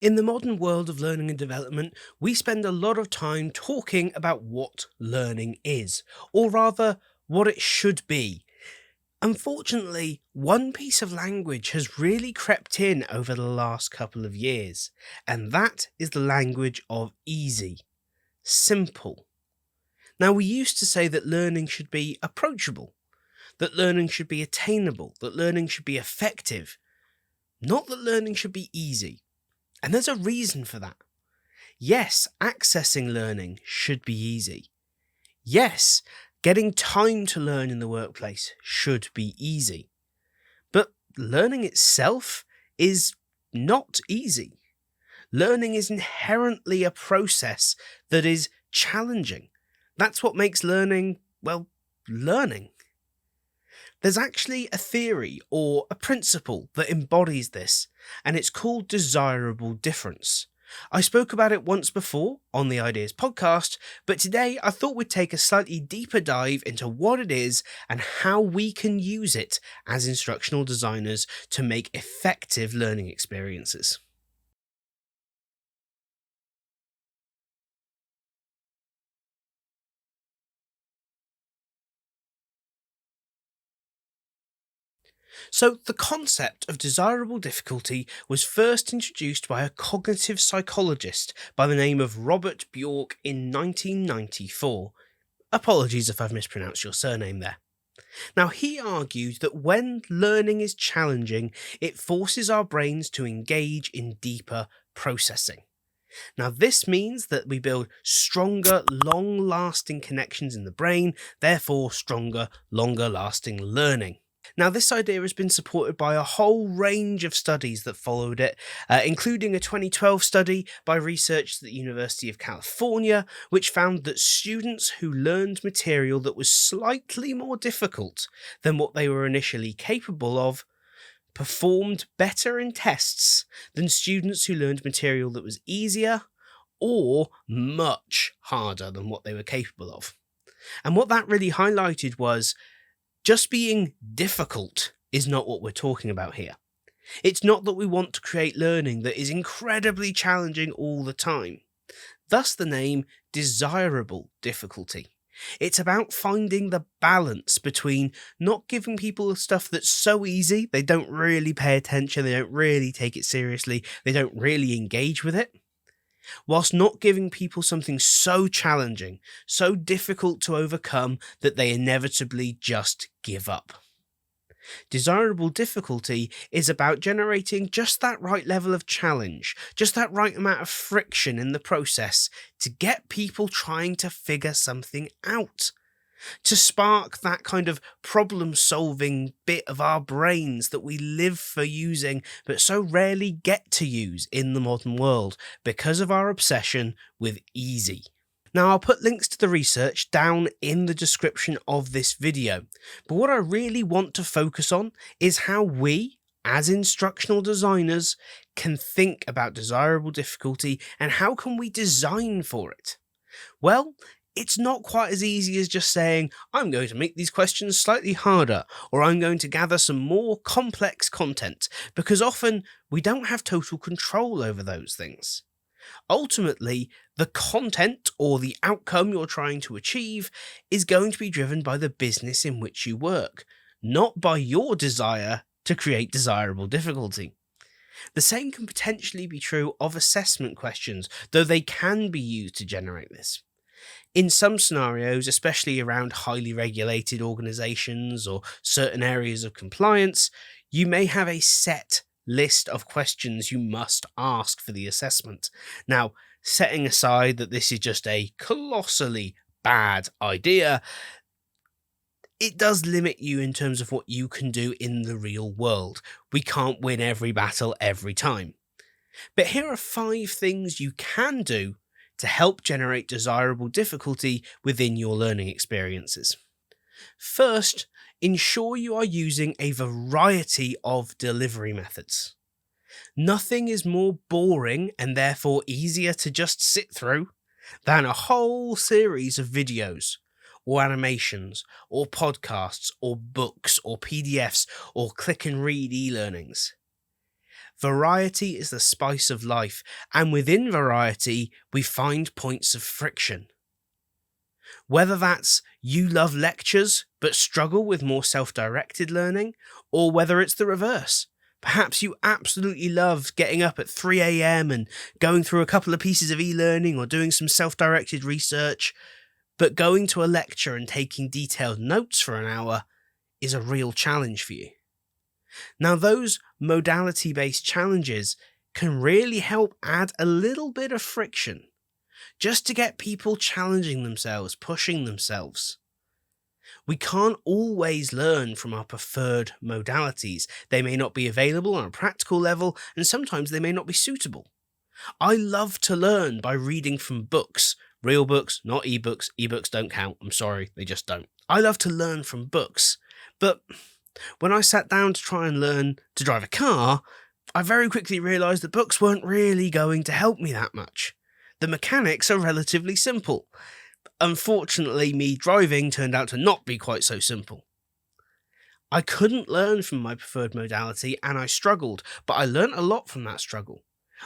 In the modern world of learning and development, we spend a lot of time talking about what learning is, or rather, what it should be. Unfortunately, one piece of language has really crept in over the last couple of years, and that is the language of easy, simple. Now, we used to say that learning should be approachable, that learning should be attainable, that learning should be effective, not that learning should be easy. And there's a reason for that. Yes, accessing learning should be easy. Yes, getting time to learn in the workplace should be easy. But learning itself is not easy. Learning is inherently a process that is challenging. That's what makes learning, well, learning. There's actually a theory or a principle that embodies this, and it's called desirable difference. I spoke about it once before on the Ideas podcast, but today I thought we'd take a slightly deeper dive into what it is and how we can use it as instructional designers to make effective learning experiences. So, the concept of desirable difficulty was first introduced by a cognitive psychologist by the name of Robert Bjork in 1994. Apologies if I've mispronounced your surname there. Now, he argued that when learning is challenging, it forces our brains to engage in deeper processing. Now, this means that we build stronger, long lasting connections in the brain, therefore, stronger, longer lasting learning. Now, this idea has been supported by a whole range of studies that followed it, including a 2012 study by researchers at the University of California, which found that students who learned material that was slightly more difficult than what they were initially capable of performed better in tests than students who learned material that was easier or much harder than what they were capable of. And what that really highlighted was just being difficult is not what we're talking about here. It's not that we want to create learning that is incredibly challenging all the time. Thus the name desirable difficulty. It's about finding the balance between not giving people stuff that's so easy, they don't really pay attention, they don't really take it seriously, they don't really engage with it, whilst not giving people something so challenging, so difficult to overcome that they inevitably just give up. Desirable difficulty is about generating just that right level of challenge, just that right amount of friction in the process to get people trying to figure something out. To spark that kind of problem solving bit of our brains that we live for using but so rarely get to use in the modern world because of our obsession with easy. Now, I'll put links to the research down in the description of this video, but what I really want to focus on is how we, as instructional designers, can think about desirable difficulty and how can we design for it. Well, it's not quite as easy as just saying, I'm going to make these questions slightly harder, or I'm going to gather some more complex content, because often we don't have total control over those things. Ultimately, the content or the outcome you're trying to achieve is going to be driven by the business in which you work, not by your desire to create desirable difficulty. The same can potentially be true of assessment questions, though they can be used to generate this. In some scenarios, especially around highly regulated organizations or certain areas of compliance, you may have a set list of questions you must ask for the assessment. Now, setting aside that this is just a colossally bad idea, it does limit you in terms of what you can do in the real world. We can't win every battle every time. But here are 5 things you can do to help generate desirable difficulty within your learning experiences. First, ensure you are using a variety of delivery methods. Nothing is more boring and therefore easier to just sit through than a whole series of videos, or animations, or podcasts, or books, or PDFs, or click and read e learnings. Variety is the spice of life, and within variety, we find points of friction. Whether that's you love lectures but struggle with more self directed learning, or whether it's the reverse. Perhaps you absolutely love getting up at 3 a.m. and going through a couple of pieces of e learning or doing some self directed research, but going to a lecture and taking detailed notes for an hour is a real challenge for you. Now, those modality based challenges can really help add a little bit of friction just to get people challenging themselves, pushing themselves. We can't always learn from our preferred modalities. They may not be available on a practical level, and sometimes they may not be suitable. I love to learn by reading from books. Real books, not ebooks. Ebooks don't count. I'm sorry, they just don't. I love to learn from books. But when I sat down to try and learn to drive a car, I very quickly realised that books weren't really going to help me that much. The mechanics are relatively simple. Unfortunately, me driving turned out to not be quite so simple. I couldn't learn from my preferred modality and I struggled, but I learnt a lot from that struggle.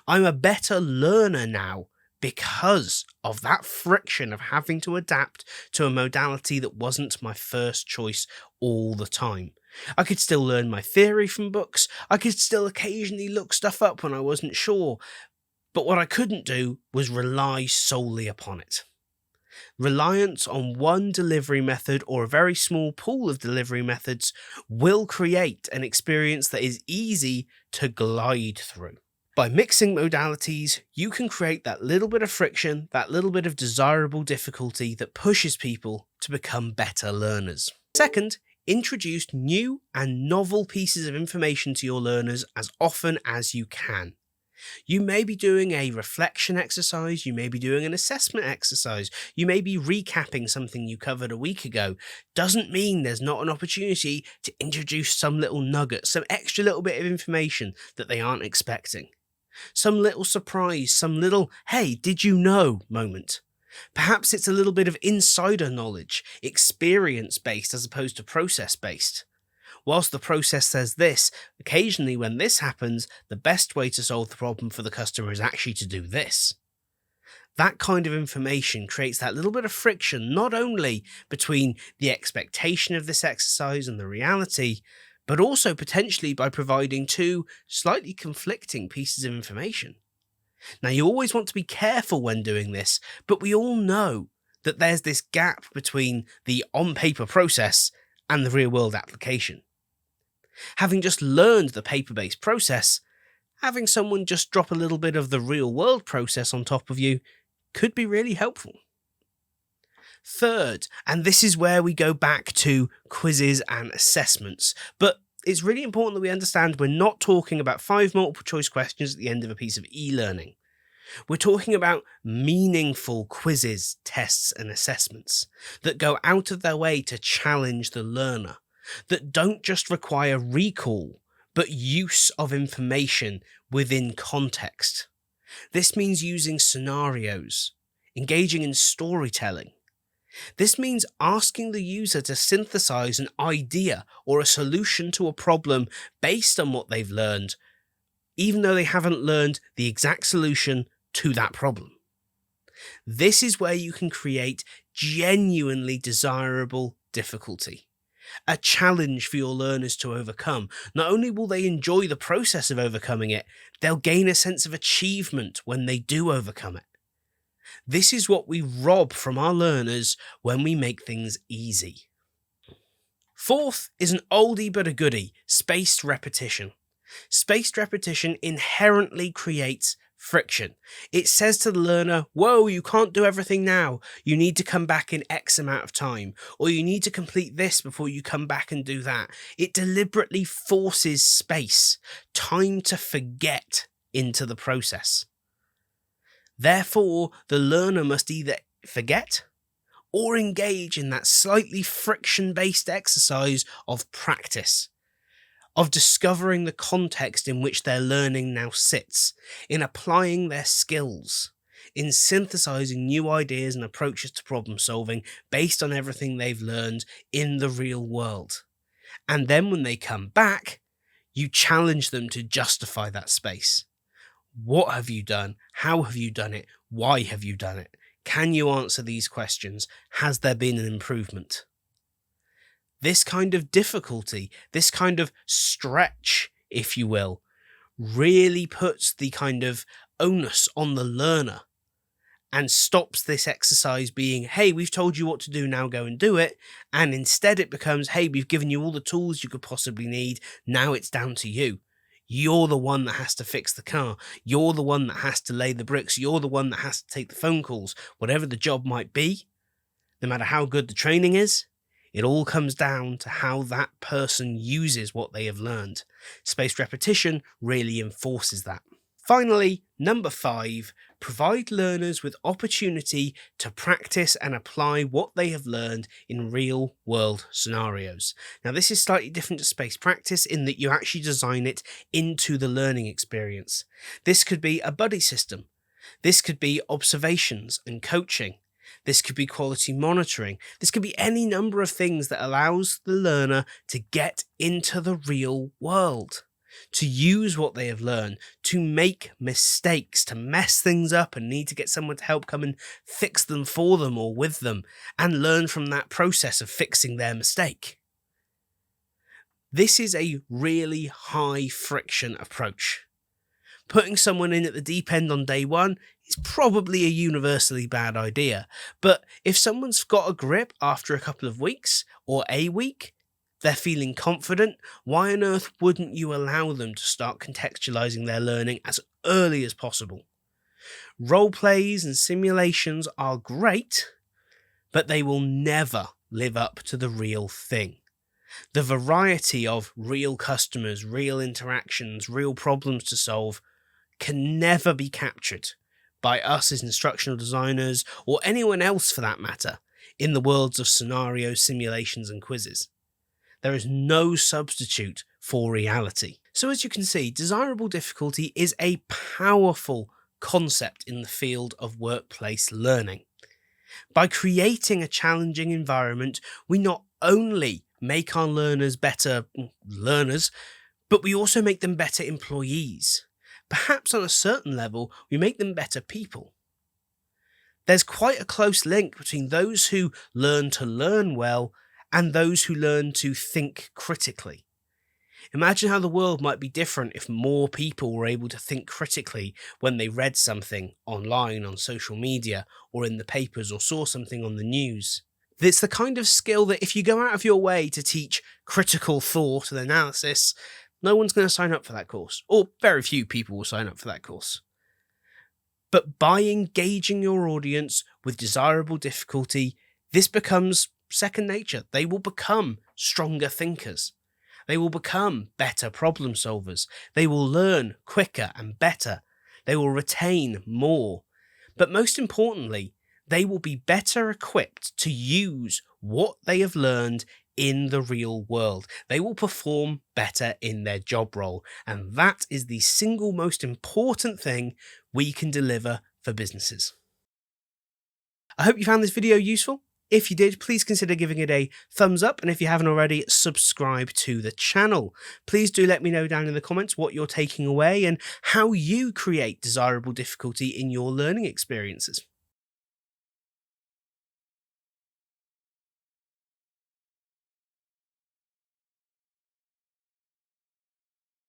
I'm a better learner now because of that friction of having to adapt to a modality that wasn't my first choice all the time. I could still learn my theory from books, I could still occasionally look stuff up when I wasn't sure, but what I couldn't do was rely solely upon it. Reliance on one delivery method or a very small pool of delivery methods will create an experience that is easy to glide through. By mixing modalities, you can create that little bit of friction, that little bit of desirable difficulty that pushes people to become better learners. Second, introduce new and novel pieces of information to your learners as often as you can. You may be doing a reflection exercise, you may be doing an assessment exercise, you may be recapping something you covered a week ago. Doesn't mean there's not an opportunity to introduce some little nugget, some extra little bit of information that they aren't expecting. Some little surprise, some little, hey, did you know moment. Perhaps it's a little bit of insider knowledge, experience-based as opposed to process-based. Whilst the process says this, occasionally when this happens, the best way to solve the problem for the customer is actually to do this. That kind of information creates that little bit of friction, not only between the expectation of this exercise and the reality, but also potentially by providing two slightly conflicting pieces of information. Now, you always want to be careful when doing this, but we all know that there's this gap between the on-paper process and the real-world application. Having just learned the paper-based process, having someone just drop a little bit of the real-world process on top of you could be really helpful. Third, and this is where we go back to quizzes and assessments, but it's really important that we understand we're not talking about 5 multiple choice questions at the end of a piece of e-learning. We're talking about meaningful quizzes, tests, and assessments that go out of their way to challenge the learner, that don't just require recall, but use of information within context. This means using scenarios, engaging in storytelling. This means asking the user to synthesize an idea or a solution to a problem based on what they've learned, even though they haven't learned the exact solution to that problem. This is where you can create genuinely desirable difficulty, a challenge for your learners to overcome. Not only will they enjoy the process of overcoming it, they'll gain a sense of achievement when they do overcome it. This is what we rob from our learners when we make things easy. Fourth is an oldie but a goodie, spaced repetition. Spaced repetition inherently creates friction. It says to the learner, whoa, you can't do everything now. You need to come back in X amount of time, or you need to complete this before you come back and do that. It deliberately forces space, time to forget into the process. Therefore, the learner must either forget or engage in that slightly friction-based exercise of practice, of discovering the context in which their learning now sits, in applying their skills, in synthesizing new ideas and approaches to problem solving based on everything they've learned in the real world. And then when they come back, You challenge them to justify that space. What have you done? How have you done it? Why have you done it? Can you answer these questions? Has there been an improvement? This kind of difficulty, this kind of stretch, if you will, really puts the kind of onus on the learner and stops this exercise being, hey, we've told you what to do, now go and do it. And instead it becomes, hey, we've given you all the tools you could possibly need, now it's down to you. You're the one that has to fix the car. You're the one that has to lay the bricks. You're the one that has to take the phone calls. Whatever the job might be, no matter how good the training is, it all comes down to how that person uses what they have learned. Spaced repetition really enforces that. Finally, number 5, provide learners with opportunity to practice and apply what they have learned in real world scenarios. Now, this is slightly different to spaced practice in that you actually design it into the learning experience. This could be a buddy system. This could be observations and coaching. This could be quality monitoring. This could be any number of things that allows the learner to get into the real world, to use what they have learned, to make mistakes, to mess things up and need to get someone to help come and fix them for them or with them, and learn from that process of fixing their mistake. This is a really high friction approach. Putting someone in at the deep end on day one is probably a universally bad idea, but if someone's got a grip after a couple of weeks or a week, they're feeling confident, why on earth wouldn't you allow them to start contextualizing their learning as early as possible? Role plays and simulations are great, but they will never live up to the real thing. The variety of real customers, real interactions, real problems to solve can never be captured by us as instructional designers, or anyone else for that matter, in the worlds of scenarios, simulations, and quizzes. There is no substitute for reality. So as you can see, desirable difficulty is a powerful concept in the field of workplace learning. By creating a challenging environment, we not only make our learners better learners, but we also make them better employees. Perhaps on a certain level, we make them better people. There's quite a close link between those who learn to learn well and those who learn to think critically. Imagine how the world might be different if more people were able to think critically when they read something online, on social media, or in the papers, or saw something on the news. It's the kind of skill that if you go out of your way to teach critical thought and analysis, no one's going to sign up for that course, or very few people will sign up for that course. But by engaging your audience with desirable difficulty, this becomes second nature. They will become stronger thinkers. They will become better problem solvers. They will learn quicker and better. They will retain more. But most importantly, they will be better equipped to use what they have learned in the real world. They will perform better in their job role. And that is the single most important thing we can deliver for businesses. I hope you found this video useful. If you did, please consider giving it a thumbs up, and if you haven't already, subscribe to the channel. Please do let me know down in the comments what you're taking away and how you create desirable difficulty in your learning experiences.